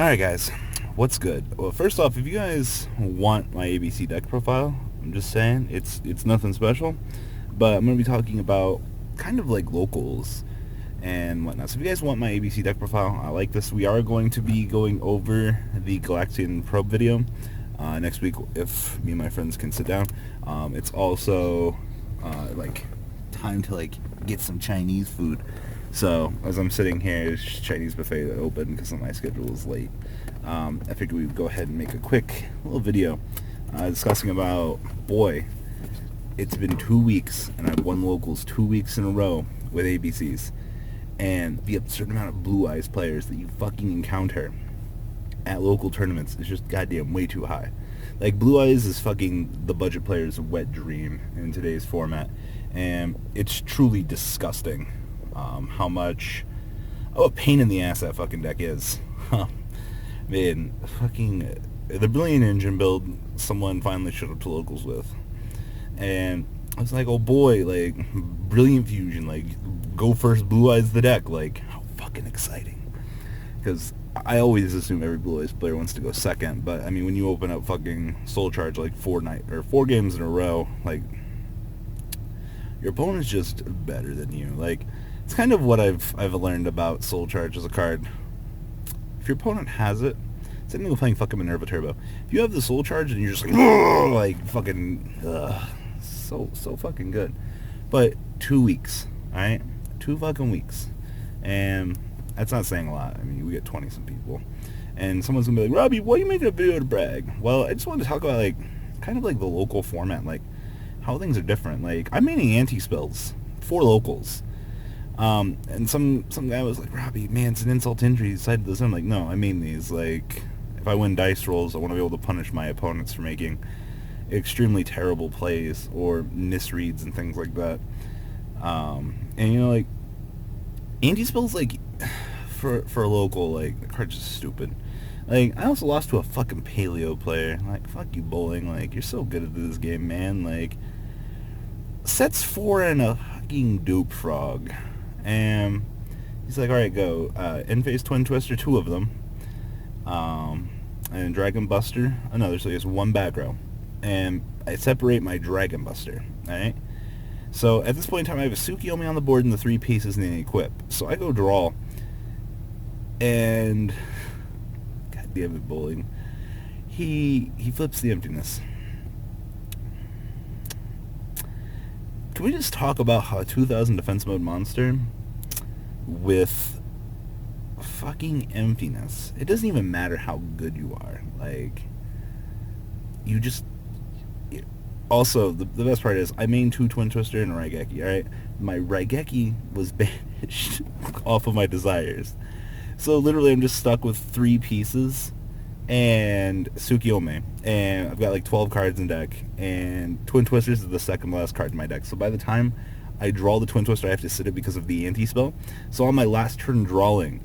Alright guys, what's good? Well, first off, if you guys want my ABC deck profile, I'm just saying, it's nothing special, but I'm going to be talking about kind of like locals and whatnot. So if you guys want my ABC deck profile, I like this. We are going to be going over the Galaxian probe video next week if me and my friends can sit down. It's also like time to like get some Chinese food. So as I'm sitting here, it's Chinese buffet open because my schedule is late. I figured we'd go ahead and make a quick little video discussing about, boy, it's been 2 weeks and I've won locals 2 weeks in a row with ABCs, and the absurd amount of blue eyes players that you fucking encounter at local tournaments is just goddamn way too high. Like, blue eyes is fucking the budget player's wet dream in today's format, and it's truly disgusting how much a pain in the ass that fucking deck is. Man, fucking the Brilliant Engine build someone finally showed up to locals with, and I was like, oh boy, like, Brilliant Fusion, like, go first, blue eyes the deck, like, how fucking exciting. Because I always assume every blue eyes player wants to go second, but I mean, when you open up fucking Soul Charge like 4 games in a row, like, your opponent's just better than you. Like, it's kind of what I've learned about Soul Charge as a card. If your opponent has it, same thing with playing fucking Minerva Turbo. If you have the Soul Charge and you're just like fucking, so fucking good. But 2 weeks, alright? 2 fucking weeks. And that's not saying a lot. I mean, we get 20-some people. And someone's gonna be like, Robbie, why are you making a video to brag? Well, I just wanted to talk about, like, kind of like the local format, like, how things are different. Like, I'm maining anti-spells for locals. And some guy was like, Robbie, man, it's an insult to injury. He decided this. I'm like, no, I mean these. Like, if I win dice rolls, I want to be able to punish my opponents for making extremely terrible plays or misreads and things like that. And, you know, like, anti-spells, like, for a local, like, the card's just stupid. Like, I also lost to a fucking paleo player. Like, fuck you, bowling. Like, you're so good at this game, man. Like, sets 4 and a fucking dupe frog. And he's like, alright, go. End-phase Twin Twister, 2 of them. And Dragon Buster, another. So he has 1 back row. And I separate my Dragon Buster, alright? So at this point in time, I have a Tsukiyomi on the board and the 3 pieces and an equip. So I go draw. And God damn it, bowling. He flips the emptiness. Can we just talk about how a 2000 defense mode monster with fucking emptiness, it doesn't even matter how good you are. Like, you just... Also, the best part is, I main 2 Twin Twister and a Raigeki, alright? My Raigeki was banished off of my desires. So literally I'm just stuck with 3 pieces and Tsukiyomi, and I've got like 12 cards in deck, and Twin Twisters is the second last card in my deck. So by the time I draw the Twin Twister, I have to sit it because of the anti-spell. So on my last turn drawing,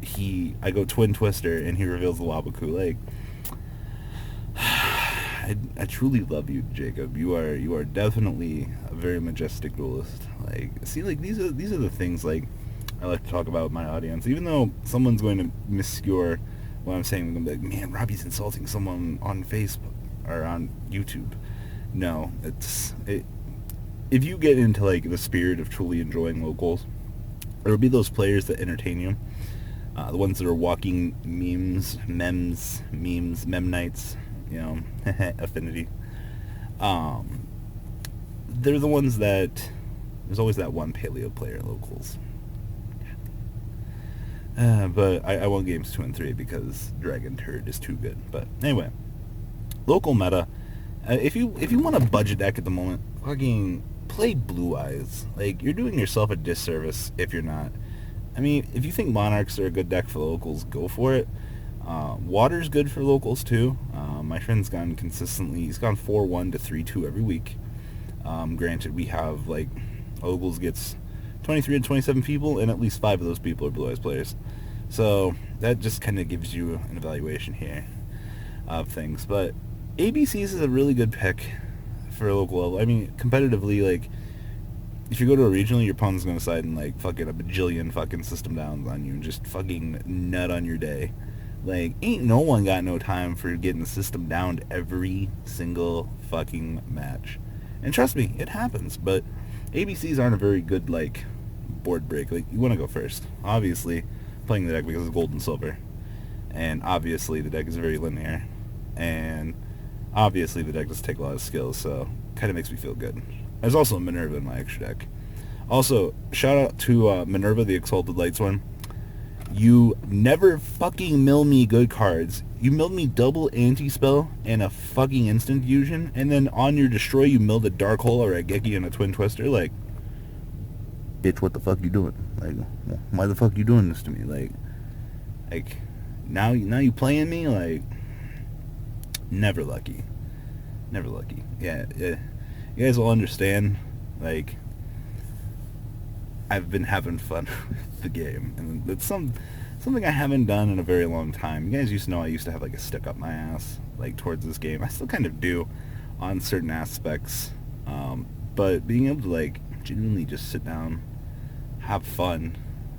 I go Twin Twister and he reveals the robbie-kohl. Like, I truly love you, Jacob. You are definitely a very majestic duelist. Like, see, like, these are the things, like, I like to talk about with my audience. Even though someone's going to miscure what I'm saying, I'm going to be like, man, Robbie's insulting someone on Facebook or on YouTube. No, if you get into, like, the spirit of truly enjoying locals, there'll be those players that entertain you. The ones that are walking memes, mem nights, you know, affinity. They're the ones that, there's always that one paleo player at locals. But I won games 2 and 3 because Dragon Turd is too good. But anyway, local meta. If you want a budget deck at the moment, fucking play Blue Eyes. Like, you're doing yourself a disservice if you're not. I mean, if you think Monarchs are a good deck for locals, go for it. Water's good for locals too. My friend's gone consistently. He's gone 4-1 to 3-2 every week. Granted, we have, like, locals gets 23 to 27 people, and at least 5 of those people are Blue Eyes players. So that just kind of gives you an evaluation here of things. But ABCs is a really good pick for a local level. I mean, competitively, like, if you go to a regional, your opponent's going to decide and, like, fucking a bajillion fucking system downs on you and just fucking nut on your day. Like, ain't no one got no time for getting the system downed every single fucking match. And trust me, it happens, but ABCs aren't a very good, like, board break. Like, you want to go first. Obviously, playing the deck because it's gold and silver. And obviously, the deck is very linear. And obviously, the deck does take a lot of skills, so kind of makes me feel good. There's also a Minerva in my extra deck. Also, shout out to Minerva, the Exalted Lights one. You never fucking mill me good cards. You milled me double anti-spell and a fucking instant fusion, and then on your destroy you milled a Dark Hole or a Geki and a Twin Twister. Like, bitch, what the fuck you doing? Like, why the fuck you doing this to me? Like, now you playing me? Like, never lucky. Never lucky. Yeah, you guys will understand, like, I've been having fun with the game, and it's something I haven't done in a very long time. You guys used to know I used to have like a stick up my ass, like, towards this game. I still kind of do on certain aspects, but being able to, like, genuinely just sit down, have fun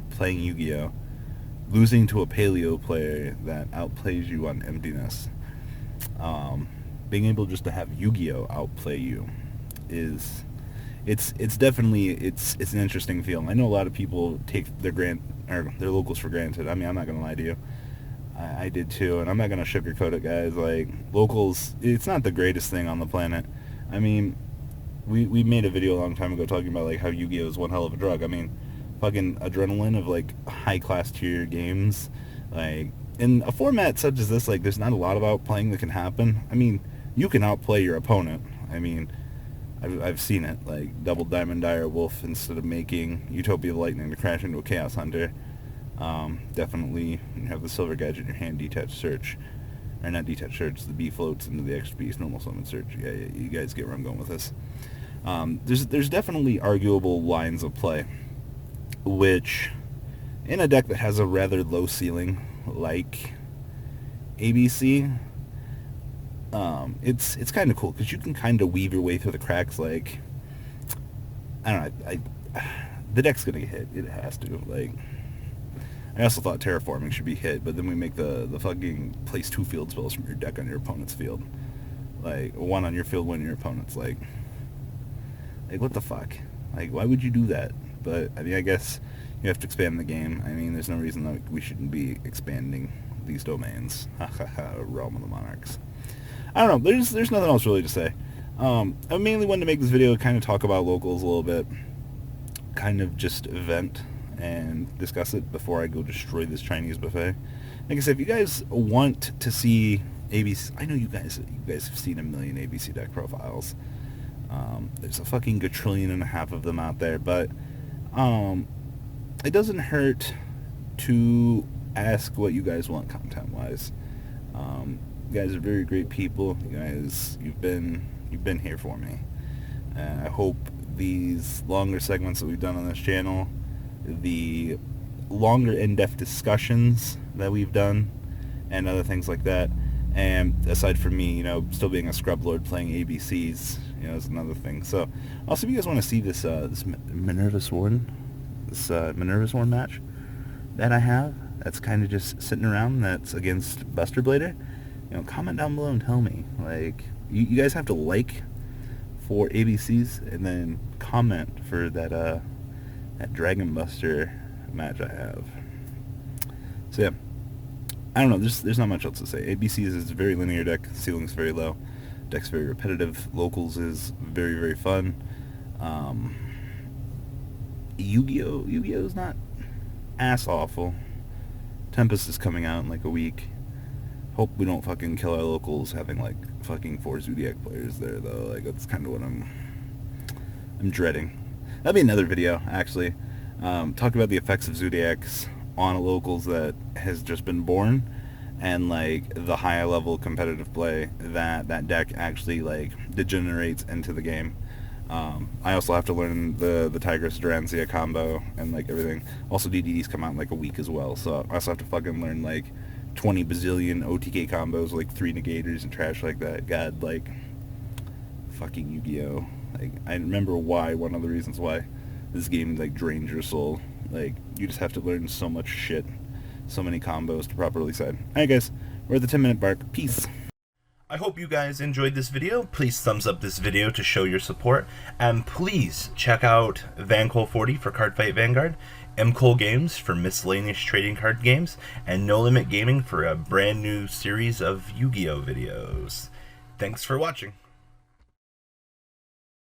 playing Yu-Gi-Oh, losing to a paleo player that outplays you on emptiness, being able just to have Yu-Gi-Oh outplay you is... It's definitely it's an interesting feeling. I know a lot of people take their locals for granted. I mean, I'm not gonna lie to you. I did too, and I'm not gonna sugarcoat it, guys. Like, locals, it's not the greatest thing on the planet. I mean, we made a video a long time ago talking about, like, how Yu-Gi-Oh is one hell of a drug. I mean, fucking adrenaline of, like, high class tier games. Like, in a format such as this, like, there's not a lot of outplaying that can happen. I mean, you can outplay your opponent. I mean, I've seen it, like double Diamond Dire Wolf instead of making Utopia of Lightning to crash into a Chaos Hunter. Definitely, you have the Silver Gadget in your hand, detach search. Or not detach search, the B floats into the extra beast, normal summon search. Yeah, you guys get where I'm going with this. There's definitely arguable lines of play, which, in a deck that has a rather low ceiling, like ABC, it's kind of cool because you can kind of weave your way through the cracks. Like, I don't know, the deck's gonna get hit. It has to. Like, I also thought terraforming should be hit, but then we make the fucking place 2 field spells from your deck on your opponent's field. Like, 1 on your field, 1 on your opponent's. Like what the fuck? Like, why would you do that? But I mean, I guess you have to expand the game. I mean, there's no reason that we shouldn't be expanding these domains. Realm of the Monarchs. I don't know. There's nothing else really to say. I mainly wanted to make this video to kind of talk about locals a little bit, kind of just vent and discuss it before I go destroy this Chinese buffet. Like I said, if you guys want to see ABC, I know you guys have seen a million ABC deck profiles. There's a fucking gajillion and a half of them out there, but it doesn't hurt to ask what you guys want content-wise. You guys are very great people. You guys, you've been here for me. I hope these longer segments that we've done on this channel, the longer in-depth discussions that we've done, and other things like that, and aside from me, still being a scrub lord playing ABCs, is another thing. So, also, if you guys want to see this Minerva Sworn match that I have, that's kind of just sitting around, that's against Buster Blader, comment down below and tell me. Like, you guys have to like for ABCs and then comment for that Dragon Buster match I have. So yeah, I don't know. There's not much else to say. ABCs is a very linear deck. Ceiling's very low. Deck's very repetitive. Locals is very, very fun. Yu-Gi-Oh is not ass awful. Tempest is coming out in like a week. Hope we don't fucking kill our locals having like fucking 4 Zodiac players there though. Like, that's kind of what I'm dreading. That'll be another video actually. Talk about the effects of Zodiacs on locals that has just been born, and like the higher level competitive play that deck actually like degenerates into the game. I also have to learn the Tigress Duranzia combo and like everything. Also, DDDs come out in like a week as well, so I also have to fucking learn like 20 bazillion OTK combos, like 3 negators and trash like that. God, like, fucking Yu-Gi-Oh. Like, I remember one of the reasons why this game like drains your soul. Like, you just have to learn so much shit so many combos to properly side. Alright guys, we're at the 10-minute mark. Peace. I hope you guys enjoyed this video. Please thumbs up this video to show your support. And please check out Vanguard 40 for Cardfight Vanguard, mkohl Games for miscellaneous trading card games, and No Limit Gaming for a brand new series of Yu-Gi-Oh videos. Thanks for watching.